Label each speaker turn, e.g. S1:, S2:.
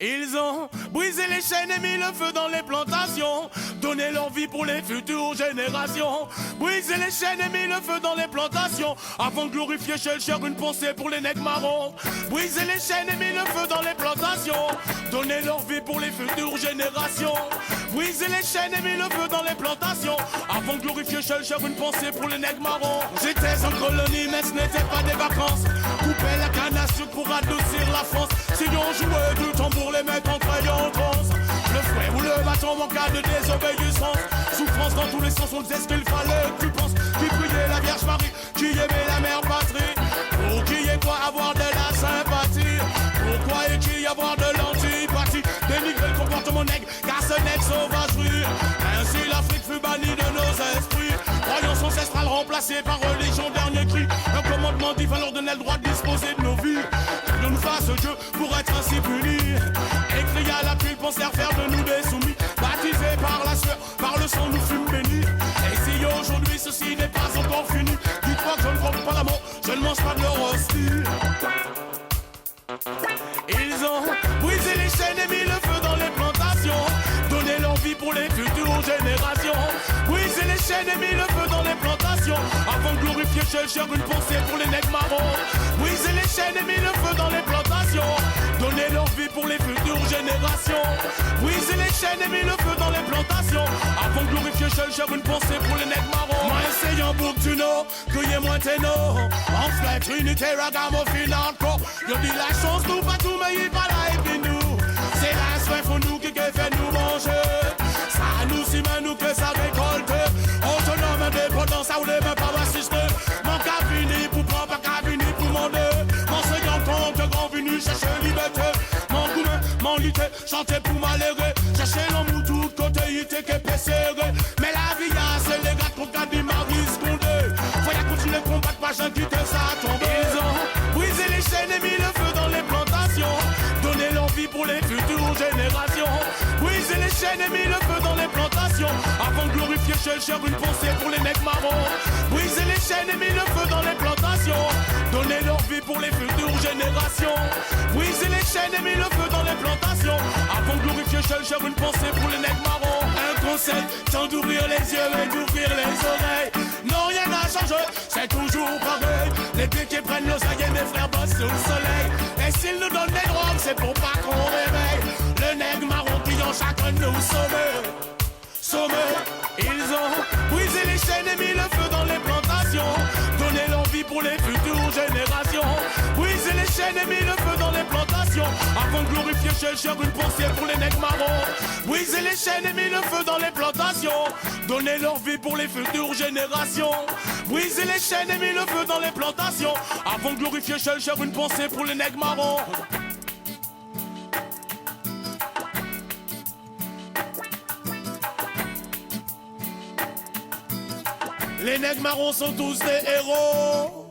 S1: Ils ont brisé les chaînes et mis le feu dans les plantations, donné leur vie pour les futures générations. Brisé les chaînes et mis le feu dans les plantations, avant de glorifier chez le cher une pensée pour les nègres marrons. Brisé les chaînes et mis le feu dans les plantations, donné leur vie pour les futures générations. Brisé les chaînes et mis le feu dans les plantations, avant de glorifier chez le cher une pensée pour les nègres marrons. J'étais en colonie mais ce n'était pas des vacances, couper la canne à sucre pour adoucir la France. Si on jouait du tambour, les mettre en en transe. Le fouet ou le bâton en cas de désobéissance. Souffrance dans tous les sens, on disait ce qu'il fallait que tu penses. Qui priait la Vierge Marie, qui aimait la mère patrie. Pour qui est quoi avoir de la sympathie? Pourquoi et qui avoir de l'antipathie? Dénigrer le comportement nègre, car ce n'est que sauvagerie. Ainsi l'Afrique fut bannie de nos esprits. Croyance ancestrale remplacée par religion, dernier cri. Un commandement divin leur donnait le droit de disposer de nos vies. Que nous fasse Dieu pour être ainsi punis. Écrit à la pluie, pensèrent faire de nous des soumis. Baptisés par la sueur, par le sang nous fûmes bénis. Et si aujourd'hui ceci n'est pas encore fini, dites-moi que je ne prends pas l'amour, je ne mange pas de leur hostie. Ils ont brisé les chaînes et mis le feu dans les plantations, donné leur vie pour les futures générations. Brisé les chaînes et mis le feu dans les plantations, avant de glorifier chez le cher une pensée pour les nègres marrons. Brisé les chaînes et mis le feu dans les plantations, donné leur vie pour les futures générations. Brisé les chaînes et mis le feu dans les plantations, avant de glorifier chez le cher une pensée pour les nègres marrons. Moi essayant bouc du no, cueillez-moi tes no. En fait, unité, ragamuffin, hardcore. Yo dis la chance nous pas tout, mais il pas là et puis nous. C'est la soin pour nous qui fait nous manger. Ça nous si mal nous que ça récolte. Autonome indépendant, ça ou les mêmes pas m'assister. Mon cas fini pour prendre, pas cas fini pour demander. Mon second compte, grand venu chercher liberté. Mon gourmet, mon lité, chanter pour m'allérer. Chercher l'amour tout côté, il était que serré. Mais la vie a c'est les gars qu'on garde des maris scondés. Faut y continuer de combattre, pas j'en quitte ça tomber. Ils ont brisé les chaînes et mis le feu dans les plantations, donner leur vie pour les futures générations. Briser les chaînes et mis le feu dans les plantations, avant de glorifier chez le cher une pensée pour les nègres marrons. Briser les chaînes et mis le feu dans les plantations, donner leur vie pour les futures générations. Briser les chaînes et mis le feu dans les plantations, avant de glorifier chez le cher une pensée pour les nègres marrons. Un conseil, tant d'ouvrir les yeux et d'ouvrir les oreilles. Non, rien n'a changé, c'est toujours pareil. Les pieds qui prennent nos aïeux, mes frères bossent sous le soleil. Et s'ils nous donnent des drogues, c'est pour pas qu'on réveille le nègre marron qui en chacun de nous sommet. Ils ont brisé les chaînes et mis le feu dans les plantations, donné leur vie pour les futures générations. Brisé les chaînes et mis le feu dans les plantations, avant de glorifier chez le cher une pensée pour les nègres marrons. Brisé les chaînes et mis le feu dans les plantations, donné leur vie pour les futures générations. Brisé les chaînes et mis le feu dans les plantations, avant de glorifier chez le cher une pensée pour les nègres marrons. Les nègres marrons sont tous des héros.